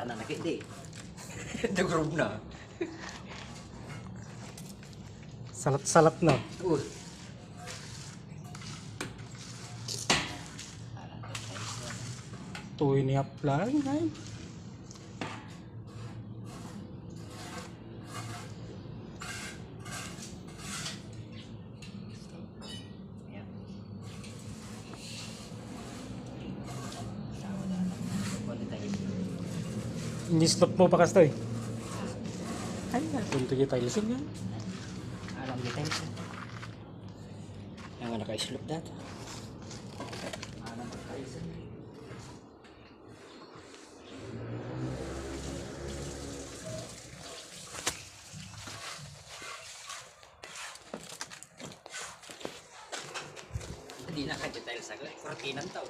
na nakiti. Dugurog na. Salat-salat na. Tuwi ni apply ngayon. Hindi stop mo pa kastoy. Ay, punto kita ilisog yan. Alam kita ito. Yang naka-slope data. Alam kita ito. Hindi na ka-detail sa kortinan tao.